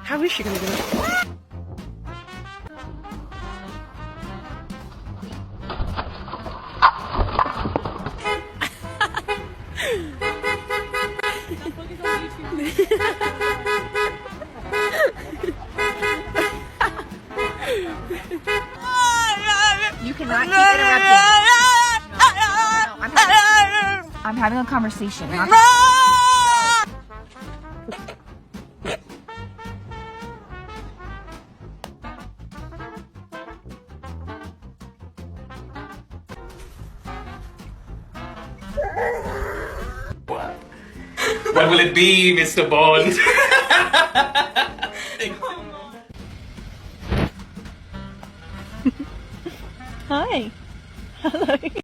How is she gonna do it? You cannot keep interrupting. I'm having a conversation. What will it be, Mr. Bond? Hi.